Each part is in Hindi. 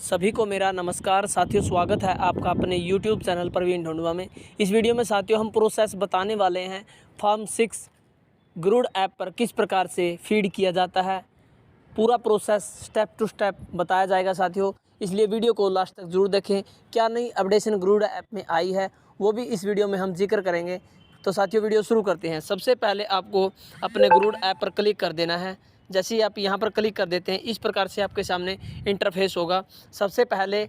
सभी को मेरा नमस्कार साथियों, स्वागत है आपका अपने YouTube चैनल प्रवीण ढूंढवा में। इस वीडियो में साथियों हम प्रोसेस बताने वाले हैं फॉर्म 6 गरुड़ ऐप पर किस प्रकार से फीड किया जाता है। पूरा प्रोसेस स्टेप टू स्टेप बताया जाएगा साथियों, इसलिए वीडियो को लास्ट तक जरूर देखें। क्या नई अपडेशन गरुड़ ऐप में आई है वो भी इस वीडियो में हम जिक्र करेंगे। तो साथियों वीडियो शुरू करते हैं। सबसे पहले आपको अपने गरुड़ ऐप पर क्लिक कर देना है। जैसे ही आप यहाँ पर क्लिक कर देते हैं इस प्रकार से आपके सामने इंटरफेस होगा। सबसे पहले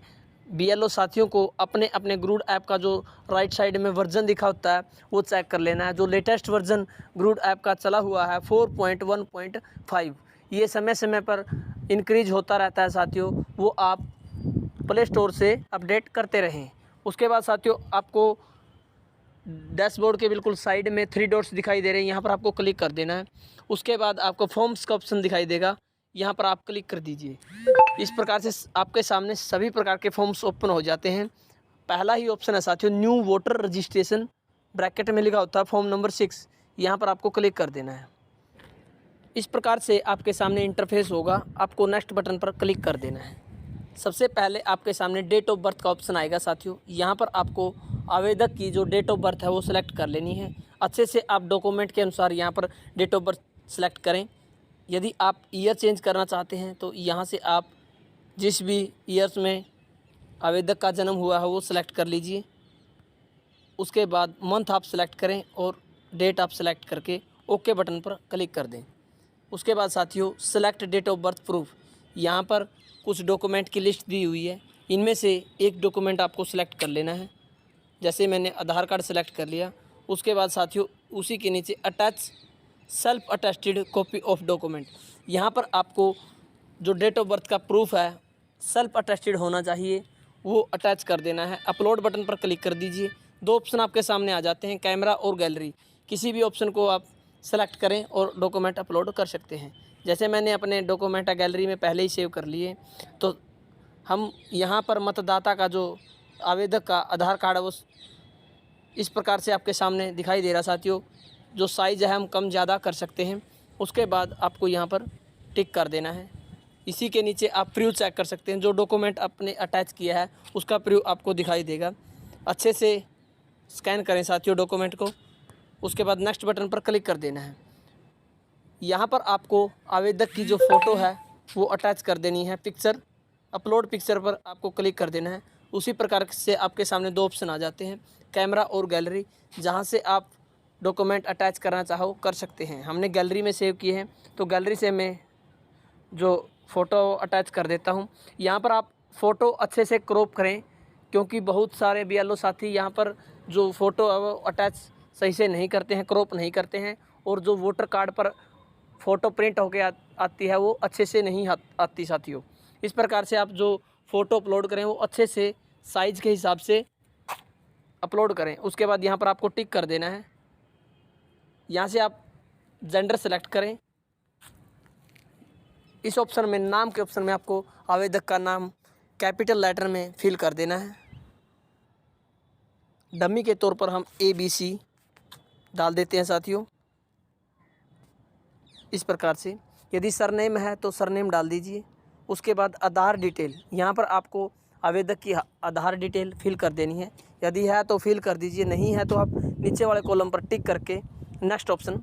BLO साथियों को अपने अपने गरुड़ ऐप का जो राइट साइड में वर्जन दिखा होता है वो चेक कर लेना है। जो लेटेस्ट वर्जन गरुड़ ऐप का चला हुआ है 4.1.5, ये समय समय पर इंक्रीज होता रहता है साथियों, वो आप प्ले स्टोर से अपडेट करते रहें। उसके बाद साथियों आपको डैशबोर्ड के बिल्कुल साइड में 3 डॉट्स दिखाई दे रहे हैं, यहाँ पर आपको क्लिक कर देना है। उसके बाद आपको फॉर्म्स का ऑप्शन दिखाई देगा, यहाँ पर आप क्लिक कर दीजिए। इस प्रकार से आपके सामने सभी प्रकार के फॉर्म्स ओपन हो जाते हैं। पहला ही ऑप्शन है साथियों न्यू वोटर रजिस्ट्रेशन, ब्रैकेट में लिखा होता है फॉर्म नंबर 6, यहाँ पर आपको क्लिक कर देना है। इस प्रकार से आपके सामने इंटरफेस होगा, आपको नेक्स्ट बटन पर क्लिक कर देना है। सबसे पहले आपके सामने डेट ऑफ बर्थ का ऑप्शन आएगा साथियों, यहाँ पर आपको आवेदक की जो डेट ऑफ बर्थ है वो सिलेक्ट कर लेनी है। अच्छे से आप डॉक्यूमेंट के अनुसार यहाँ पर डेट ऑफ बर्थ सेलेक्ट करें। यदि आप ईयर चेंज करना चाहते हैं तो यहाँ से आप जिस भी ईयर्स में आवेदक का जन्म हुआ है वो सिलेक्ट कर लीजिए। उसके बाद मंथ आप सिलेक्ट करें और डेट आप सिलेक्ट करके ओके बटन पर क्लिक कर दें। उसके बाद साथियों select date of birth proof, यहाँ पर कुछ डॉक्यूमेंट की लिस्ट दी हुई है, इनमें से एक डॉक्यूमेंट आपको सिलेक्ट कर लेना है। जैसे मैंने आधार कार्ड सेलेक्ट कर लिया। उसके बाद साथियों उसी के नीचे attach self attested copy of document, यहाँ पर आपको जो डेट ऑफ बर्थ का प्रूफ है सेल्फ अटेस्टेड होना चाहिए, वो अटैच कर देना है। अपलोड बटन पर क्लिक कर दीजिए। 2 ऑप्शन आपके सामने आ जाते हैं, कैमरा और गैलरी। किसी भी ऑप्शन को आप सेलेक्ट करें और डॉक्यूमेंट अपलोड कर सकते हैं। जैसे मैंने अपने डॉक्यूमेंट गैलरी में पहले ही सेव कर लिए, तो हम यहाँ पर मतदाता का जो आवेदक का आधार कार्ड है वो इस प्रकार से आपके सामने दिखाई दे रहा साथियों। जो साइज़ है हम कम ज़्यादा कर सकते हैं। उसके बाद आपको यहाँ पर टिक कर देना है। इसी के नीचे आप प्रीव्यू चेक कर सकते हैं, जो डॉक्यूमेंट आपने अटैच किया है उसका प्रीव्यू आपको दिखाई देगा। अच्छे से स्कैन करें साथियों डॉक्यूमेंट को। उसके बाद नेक्स्ट बटन पर क्लिक कर देना है। यहाँ पर आपको आवेदक की जो फ़ोटो है वो अटैच कर देनी है। पिक्चर अपलोड पिक्चर पर आपको क्लिक कर देना है। उसी प्रकार से आपके सामने 2 ऑप्शन आ जाते हैं, कैमरा और गैलरी, जहाँ से आप डॉक्यूमेंट अटैच करना चाहो कर सकते हैं। हमने गैलरी में सेव किए हैं तो गैलरी से मैं जो फ़ोटो अटैच कर देता हूँ। यहाँ पर आप फ़ोटो अच्छे से क्रॉप करें, क्योंकि बहुत सारे BLO साथी यहाँ पर जो फ़ोटो है वो अटैच सही से नहीं करते हैं, क्रॉप नहीं करते हैं, और जो वोटर कार्ड पर फ़ोटो प्रिंट होके आती है वो अच्छे से नहीं आती साथियों। इस प्रकार से आप जो फ़ोटो अपलोड करें वो अच्छे से साइज़ के हिसाब से अपलोड करें। उसके बाद यहाँ पर आपको टिक कर देना है। यहाँ से आप जेंडर सेलेक्ट करें। इस ऑप्शन में नाम के ऑप्शन में आपको आवेदक का नाम कैपिटल लेटर में फिल कर देना है। डमी के तौर पर हम ABC डाल देते हैं साथियों, इस प्रकार से। यदि सरनेम है तो सरनेम डाल दीजिए। उसके बाद आधार डिटेल, यहाँ पर आपको आवेदक की आधार डिटेल फिल कर देनी है। यदि है तो फिल कर दीजिए, नहीं है तो आप नीचे वाले कॉलम पर टिक करके नेक्स्ट ऑप्शन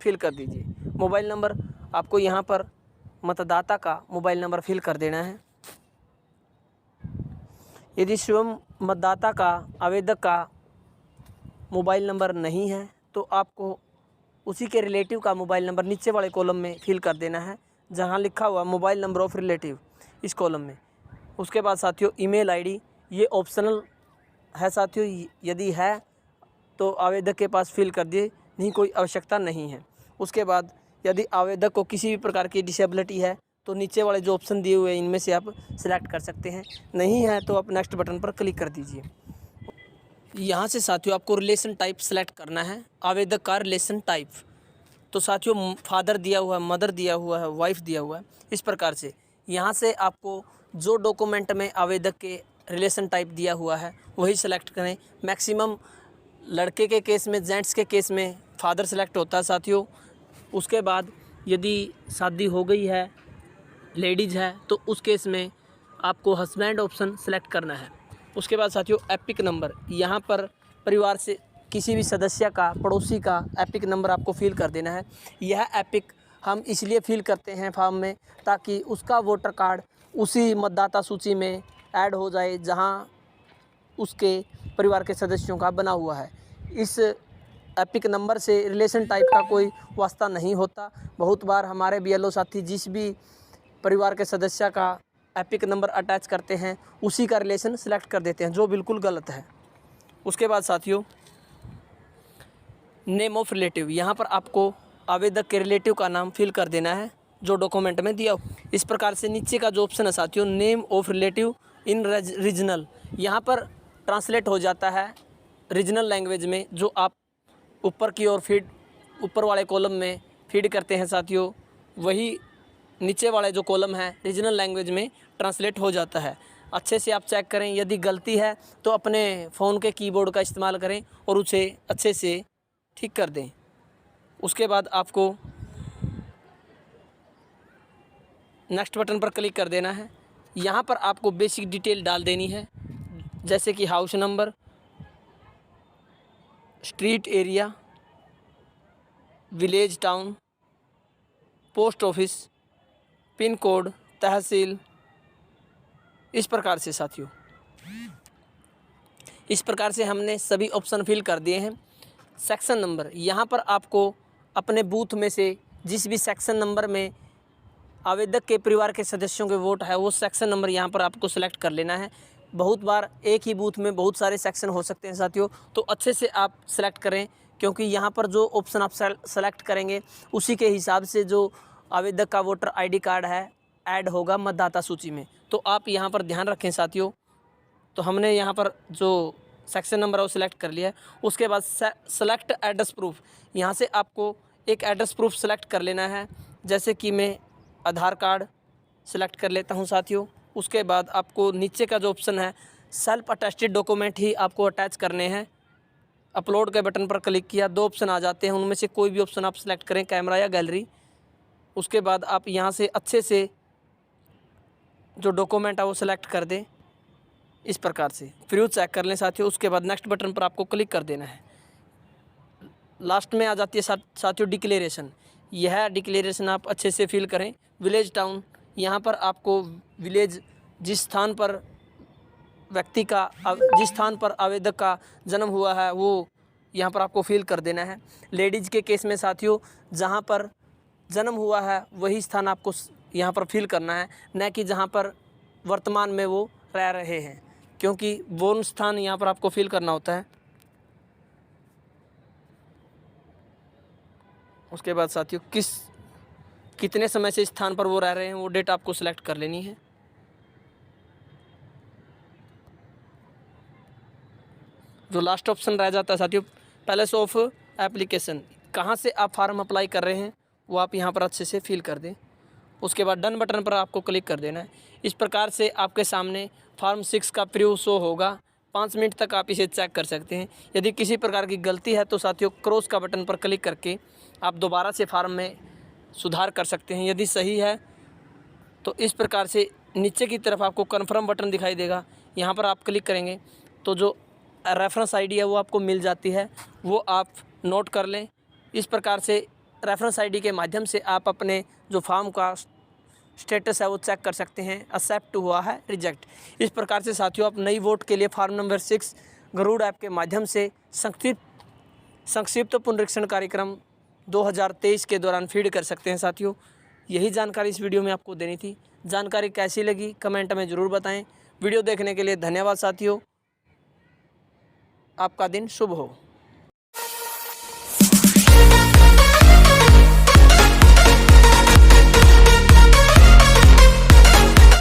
फिल कर दीजिए। मोबाइल नंबर, आपको यहाँ पर मतदाता का मोबाइल नंबर फिल कर देना है। यदि स्वयं मतदाता का आवेदक का मोबाइल नंबर नहीं है तो आपको उसी के रिलेटिव का मोबाइल नंबर नीचे वाले कॉलम में फिल कर देना है, जहां लिखा हुआ मोबाइल नंबर ऑफ रिलेटिव, इस कॉलम में। उसके बाद साथियों ईमेल आईडी, ये ऑप्शनल है साथियों, यदि है तो आवेदक के पास फिल कर दिए, नहीं कोई आवश्यकता नहीं है। उसके बाद यदि आवेदक को किसी भी प्रकार की डिसेबिलिटी है तो नीचे वाले जो ऑप्शन दिए हुए हैं इनमें से आप सिलेक्ट कर सकते हैं, नहीं है तो आप नेक्स्ट बटन पर क्लिक कर दीजिए। यहाँ से साथियों आपको रिलेशन टाइप सेलेक्ट करना है, आवेदक का रिलेशन टाइप। तो साथियों फादर दिया हुआ है, मदर दिया हुआ है, वाइफ दिया हुआ है, इस प्रकार से यहाँ से आपको जो डॉक्यूमेंट में आवेदक के रिलेशन टाइप दिया हुआ है वही सेलेक्ट करें। मैक्सिमम लड़के के केस में, जेंट्स के केस में फादर सेलेक्ट होता है साथियों। उसके बाद यदि शादी हो गई है, लेडीज़ है, तो उस केस में आपको हस्बैंड ऑप्शन सेलेक्ट करना है। उसके बाद साथियों एपिक नंबर, यहाँ पर परिवार से किसी भी सदस्य का, पड़ोसी का एपिक नंबर आपको फिल कर देना है। यह एपिक हम इसलिए फिल करते हैं फॉर्म में ताकि उसका वोटर कार्ड उसी मतदाता सूची में ऐड हो जाए जहां उसके परिवार के सदस्यों का बना हुआ है। इस एपिक नंबर से रिलेशन टाइप का कोई वास्ता नहीं होता। बहुत बार हमारे बीएलओ साथी जिस भी परिवार के सदस्य का एपिक नंबर अटैच करते हैं उसी का रिलेशन सेलेक्ट कर देते हैं, जो बिल्कुल गलत है। उसके बाद साथियों नेम ऑफ रिलेटिव, यहाँ पर आपको आवेदक के रिलेटिव का नाम फिल कर देना है जो डॉक्यूमेंट में दिया हो। इस प्रकार से नीचे का जो ऑप्शन है साथियों name of relative in regional, यहाँ पर ट्रांसलेट हो जाता है रीजनल लैंग्वेज में। जो आप ऊपर की ओर फीड, ऊपर वाले कॉलम में फीड करते हैं साथियों, वही नीचे वाले जो कॉलम है रीजनल लैंग्वेज में ट्रांसलेट हो जाता है। अच्छे से आप चेक करें, यदि गलती है तो अपने फ़ोन के कीबोर्ड का इस्तेमाल करें और उसे अच्छे से ठीक कर दें। उसके बाद आपको नेक्स्ट बटन पर क्लिक कर देना है। यहाँ पर आपको बेसिक डिटेल डाल देनी है, जैसे कि house number, street area, village town, post office, pin code, tehsil. इस प्रकार से साथियों, इस प्रकार से हमने सभी ऑप्शन फिल कर दिए हैं। सेक्शन नंबर, यहाँ पर आपको अपने बूथ में से जिस भी सेक्शन नंबर में आवेदक के परिवार के सदस्यों के वोट है वो सेक्शन नंबर यहाँ पर आपको सेलेक्ट कर लेना है। बहुत बार एक ही बूथ में बहुत सारे सेक्शन हो सकते हैं साथियों, तो अच्छे से आप सेलेक्ट करें, क्योंकि यहाँ पर जो ऑप्शन आप सेलेक्ट करेंगे उसी के हिसाब से जो आवेदक का वोटर आईडी कार्ड है ऐड होगा मतदाता सूची में। तो आप यहाँ पर ध्यान रखें साथियों। तो हमने यहाँ पर जो सेक्शन नंबर है वो सिलेक्ट कर लिया है। उसके बाद सेलेक्ट एड्रेस प्रूफ, यहाँ से आपको एक एड्रेस प्रूफ सेलेक्ट कर लेना है, जैसे कि मैं आधार कार्ड सेलेक्ट कर लेता हूँ साथियों। उसके बाद आपको नीचे का जो ऑप्शन है सेल्फ अटेस्टेड डॉक्यूमेंट ही आपको अटैच करने हैं। अपलोड के बटन पर क्लिक किया, दो ऑप्शन आ जाते हैं, उनमें से कोई भी ऑप्शन आप सेलेक्ट करें, कैमरा या गैलरी। उसके बाद आप यहाँ से अच्छे से जो डॉक्यूमेंट है वो सिलेक्ट कर दें इस प्रकार से, फिर चेक कर लें साथियों। उसके बाद नेक्स्ट बटन पर आपको क्लिक कर देना है। लास्ट में आ जाती है साथियों डिक्लेरेशन। यह डिक्लेरेशन आप अच्छे से फिल करें। विलेज टाउन, यहाँ पर आपको विलेज जिस स्थान पर व्यक्ति का, जिस स्थान पर आवेदक का जन्म हुआ है वो यहाँ पर आपको फिल कर देना है। लेडीज़ के केस में साथियों जहाँ पर जन्म हुआ है वही स्थान आपको यहाँ पर फिल करना है, न कि जहाँ पर वर्तमान में वो रह रहे हैं, क्योंकि वो स्थान यहाँ पर आपको फिल करना होता है। उसके बाद साथियों कितने समय से स्थान पर वो रह रहे हैं वो डेट आपको सिलेक्ट कर लेनी है। जो लास्ट ऑप्शन रह जाता है साथियों पैलेस ऑफ एप्लीकेशन, कहाँ से आप फार्म अप्लाई कर रहे हैं वो आप यहाँ पर अच्छे से फिल कर दें। उसके बाद डन बटन पर आपको क्लिक कर देना है। इस प्रकार से आपके सामने फार्म 6 का प्रीव्यू शो होगा। 5 मिनट तक आप इसे चेक कर सकते हैं। यदि किसी प्रकार की गलती है तो साथियों क्रॉस का बटन पर क्लिक करके आप दोबारा से फार्म में सुधार कर सकते हैं। यदि सही है तो इस प्रकार से नीचे की तरफ आपको कन्फर्म बटन दिखाई देगा, यहाँ पर आप क्लिक करेंगे तो जो रेफरेंस आईडी है वो आपको मिल जाती है, वो आप नोट कर लें। इस प्रकार से रेफरेंस आईडी के माध्यम से आप अपने जो फॉर्म का स्टेटस है वो चेक कर सकते हैं, एक्सेप्ट हुआ है, रिजेक्ट। इस प्रकार से साथियों आप नई वोट के लिए फार्म नंबर 6 गरुड़ ऐप के माध्यम से संक्षिप्त पुनरीक्षण कार्यक्रम 2023 के दौरान फीड कर सकते हैं साथियों। यही जानकारी इस वीडियो में आपको देनी थी। जानकारी कैसी लगी कमेंट में ज़रूर बताएं। वीडियो देखने के लिए धन्यवाद साथियों। आपका दिन शुभ हो।